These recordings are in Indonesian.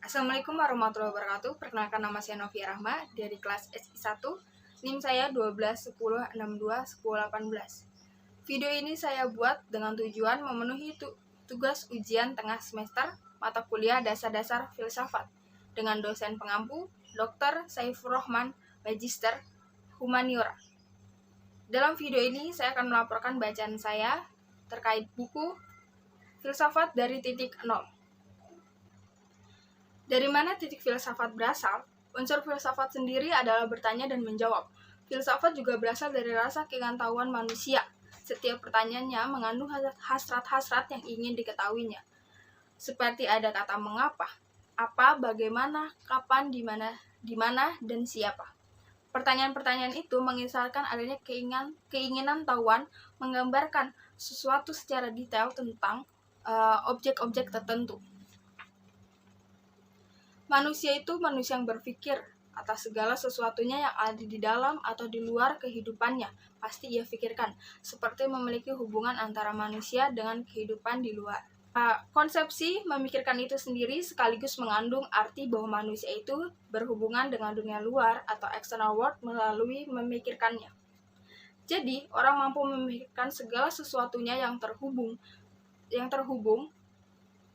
Assalamualaikum warahmatullahi wabarakatuh. Perkenalkan, nama saya Novia Rahma dari kelas SI1. NIM saya 12 10 62 10 18. Video ini saya buat dengan tujuan memenuhi tugas ujian tengah semester mata kuliah dasar-dasar filsafat dengan dosen pengampu Dr. Saifur Rahman, Magister Humaniora. Dalam video ini saya akan melaporkan bacaan saya terkait buku Filsafat dari Titik Nol. Dari mana titik filsafat berasal? Unsur filsafat sendiri adalah bertanya dan menjawab. Filsafat juga berasal dari rasa keingintahuan manusia. Setiap pertanyaannya mengandung hasrat-hasrat yang ingin diketahuinya. Seperti ada kata mengapa, apa, bagaimana, kapan, di mana, dan siapa. Pertanyaan-pertanyaan itu mengisahkan adanya keinginan tahuan, menggambarkan sesuatu secara detail tentang objek-objek tertentu. Manusia itu manusia yang berpikir atas segala sesuatunya yang ada di dalam atau di luar kehidupannya. Pasti ia pikirkan, seperti memiliki hubungan antara manusia dengan kehidupan di luar. Konsepsi memikirkan itu sendiri sekaligus mengandung arti bahwa manusia itu berhubungan dengan dunia luar atau external world melalui memikirkannya. Jadi, orang mampu memikirkan segala sesuatunya yang terhubung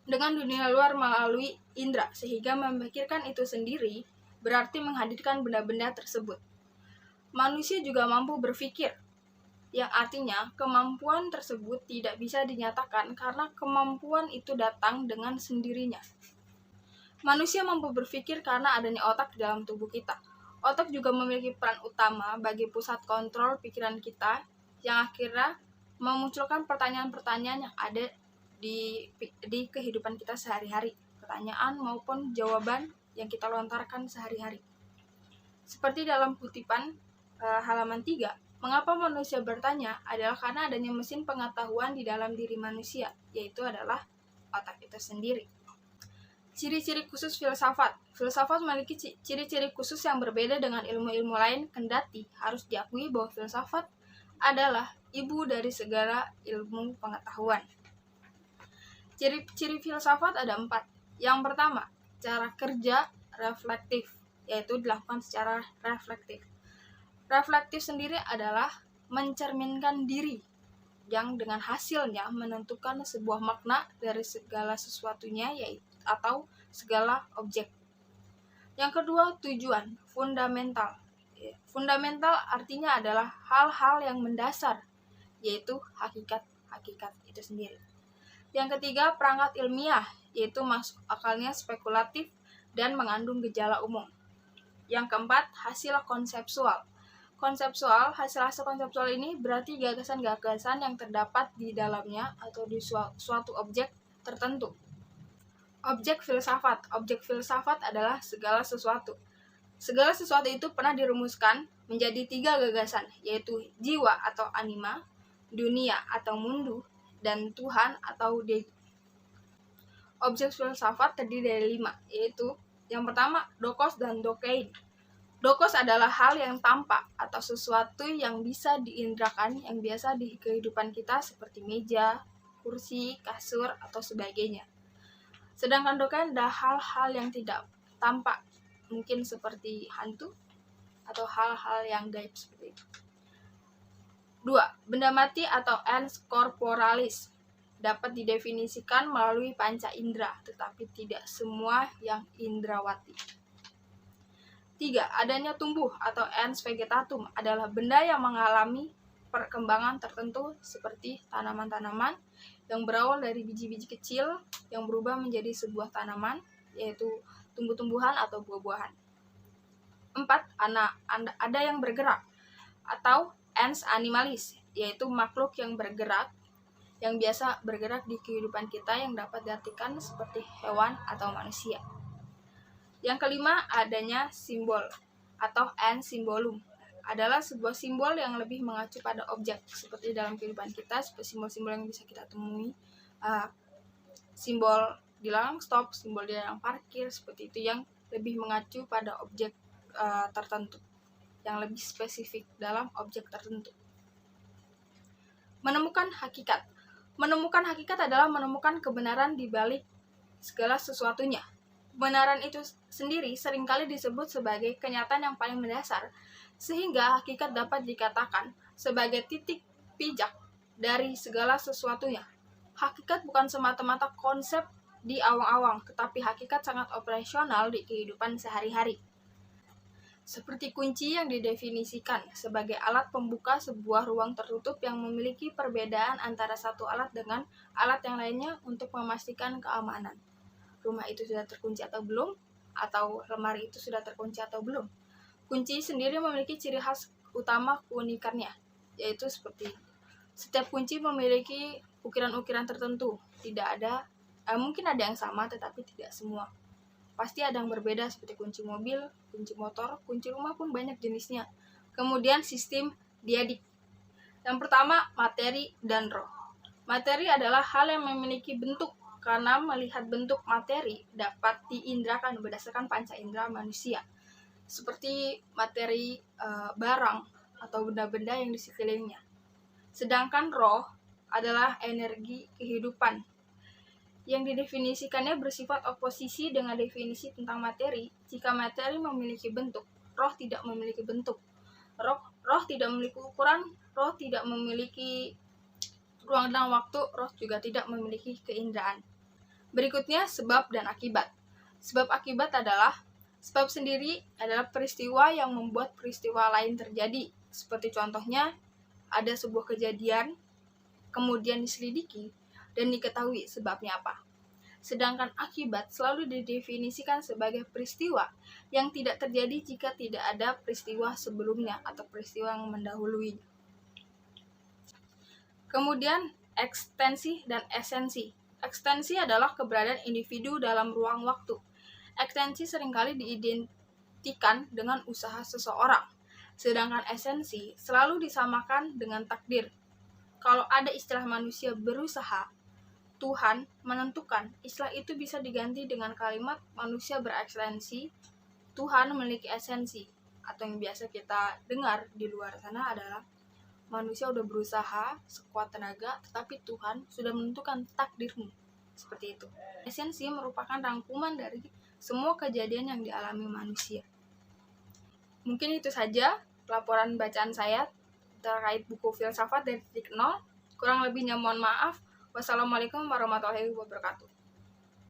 dengan dunia luar melalui indera, sehingga memikirkan itu sendiri berarti menghadirkan benda-benda tersebut. Manusia juga mampu berpikir, yang artinya kemampuan tersebut tidak bisa dinyatakan karena kemampuan itu datang dengan sendirinya. Manusia mampu berpikir karena adanya otak di dalam tubuh kita. Otak juga memiliki peran utama bagi pusat kontrol pikiran kita yang akhirnya memunculkan pertanyaan-pertanyaan yang ada di kehidupan kita sehari-hari, pertanyaan maupun jawaban yang kita lontarkan sehari-hari. Seperti dalam kutipan halaman 3, mengapa manusia bertanya adalah karena adanya mesin pengetahuan di dalam diri manusia, yaitu adalah otak itu sendiri. Ciri-ciri khusus filsafat. Filsafat memiliki ciri-ciri khusus yang berbeda dengan ilmu-ilmu lain, kendati harus diakui bahwa filsafat adalah ibu dari segala ilmu pengetahuan. Ciri-ciri filsafat ada 4. Yang pertama, cara kerja reflektif, yaitu dilakukan secara reflektif. Reflektif sendiri adalah mencerminkan diri, yang dengan hasilnya menentukan sebuah makna dari segala sesuatunya, yaitu atau segala objek. Yang kedua, tujuan fundamental. Fundamental artinya adalah hal-hal yang mendasar, yaitu hakikat itu sendiri. Yang ketiga, perangkat ilmiah, yaitu masuk akalnya spekulatif dan mengandung gejala umum. Yang keempat, hasil konseptual. Hasil konseptual ini berarti gagasan-gagasan yang terdapat di dalamnya atau di suatu objek tertentu. Objek filsafat adalah segala sesuatu. Segala sesuatu itu pernah dirumuskan menjadi 3 gagasan, yaitu jiwa atau anima, dunia atau mundu, dan Tuhan atau Deus. Objek filsafat terdiri dari 5, yaitu yang pertama, dokos dan dokein. Dokos adalah hal yang tampak atau sesuatu yang bisa diindrakan yang biasa di kehidupan kita seperti meja, kursi, kasur, atau sebagainya. Sedangkan dokein adalah hal-hal yang tidak tampak, mungkin seperti hantu atau hal-hal yang gaib seperti itu. 2. Benda mati atau ens corporalis dapat didefinisikan melalui panca indera, tetapi tidak semua yang indrawati. 3. Adanya tumbuh atau ens vegetatum adalah benda yang mengalami perkembangan tertentu seperti tanaman-tanaman yang berawal dari biji-biji kecil yang berubah menjadi sebuah tanaman, yaitu tumbuh-tumbuhan atau buah-buahan. 4. Ada yang bergerak atau ens animalis, yaitu makhluk yang bergerak, yang biasa bergerak di kehidupan kita yang dapat diartikan seperti hewan atau manusia. Yang kelima, adanya simbol atau ens symbolum, adalah sebuah simbol yang lebih mengacu pada objek, seperti dalam kehidupan kita, seperti simbol-simbol yang bisa kita temui, simbol dilarang stop, simbol dilarang parkir, seperti itu yang lebih mengacu pada objek tertentu, yang lebih spesifik dalam objek tertentu. Menemukan hakikat. Menemukan hakikat adalah menemukan kebenaran di balik segala sesuatunya. Kebenaran itu sendiri seringkali disebut sebagai kenyataan yang paling mendasar, sehingga hakikat dapat dikatakan sebagai titik pijak dari segala sesuatunya. Hakikat bukan semata-mata konsep di awang-awang, tetapi hakikat sangat operasional di kehidupan sehari-hari. Seperti kunci yang didefinisikan sebagai alat pembuka sebuah ruang tertutup yang memiliki perbedaan antara satu alat dengan alat yang lainnya untuk memastikan keamanan. Rumah itu sudah terkunci atau belum, atau lemari itu sudah terkunci atau belum. Kunci sendiri memiliki ciri khas utama keunikannya, yaitu seperti setiap kunci memiliki ukiran-ukiran tertentu. Mungkin ada yang sama, tetapi tidak semua. Pasti ada yang berbeda seperti kunci mobil, kunci motor, kunci rumah pun banyak jenisnya. Kemudian sistem diadik. Yang pertama, materi dan roh. Materi adalah hal yang memiliki bentuk, karena melihat bentuk materi dapat diindrakan berdasarkan panca indera manusia, seperti materi barang atau benda-benda yang di sekelilingnya. Sedangkan roh adalah energi kehidupan yang didefinisikannya bersifat oposisi dengan definisi tentang materi. Jika materi memiliki bentuk, roh tidak memiliki bentuk. Roh tidak memiliki ukuran, roh tidak memiliki ruang dan waktu, roh juga tidak memiliki keinderaan. Berikutnya, sebab dan akibat. Sebab akibat sebab sendiri adalah peristiwa yang membuat peristiwa lain terjadi. Seperti contohnya, ada sebuah kejadian, kemudian diselidiki, dan diketahui sebabnya apa. Sedangkan akibat selalu didefinisikan sebagai peristiwa yang tidak terjadi jika tidak ada peristiwa sebelumnya atau peristiwa yang mendahului. Kemudian, ekstensi dan esensi. Ekstensi adalah keberadaan individu dalam ruang waktu. Ekstensi seringkali diidentikan dengan usaha seseorang, sedangkan esensi selalu disamakan dengan takdir. Kalau ada istilah manusia berusaha, Tuhan menentukan, istilah itu bisa diganti dengan kalimat manusia berekstensi, Tuhan memiliki esensi. Atau yang biasa kita dengar di luar sana adalah manusia udah berusaha sekuat tenaga, tetapi Tuhan sudah menentukan takdirmu. Seperti itu. Esensi merupakan rangkuman dari semua kejadian yang dialami manusia. Mungkin itu saja laporan bacaan saya terkait buku filsafat dari titik nol. Kurang lebihnya mohon maaf. Wassalamualaikum warahmatullahi wabarakatuh.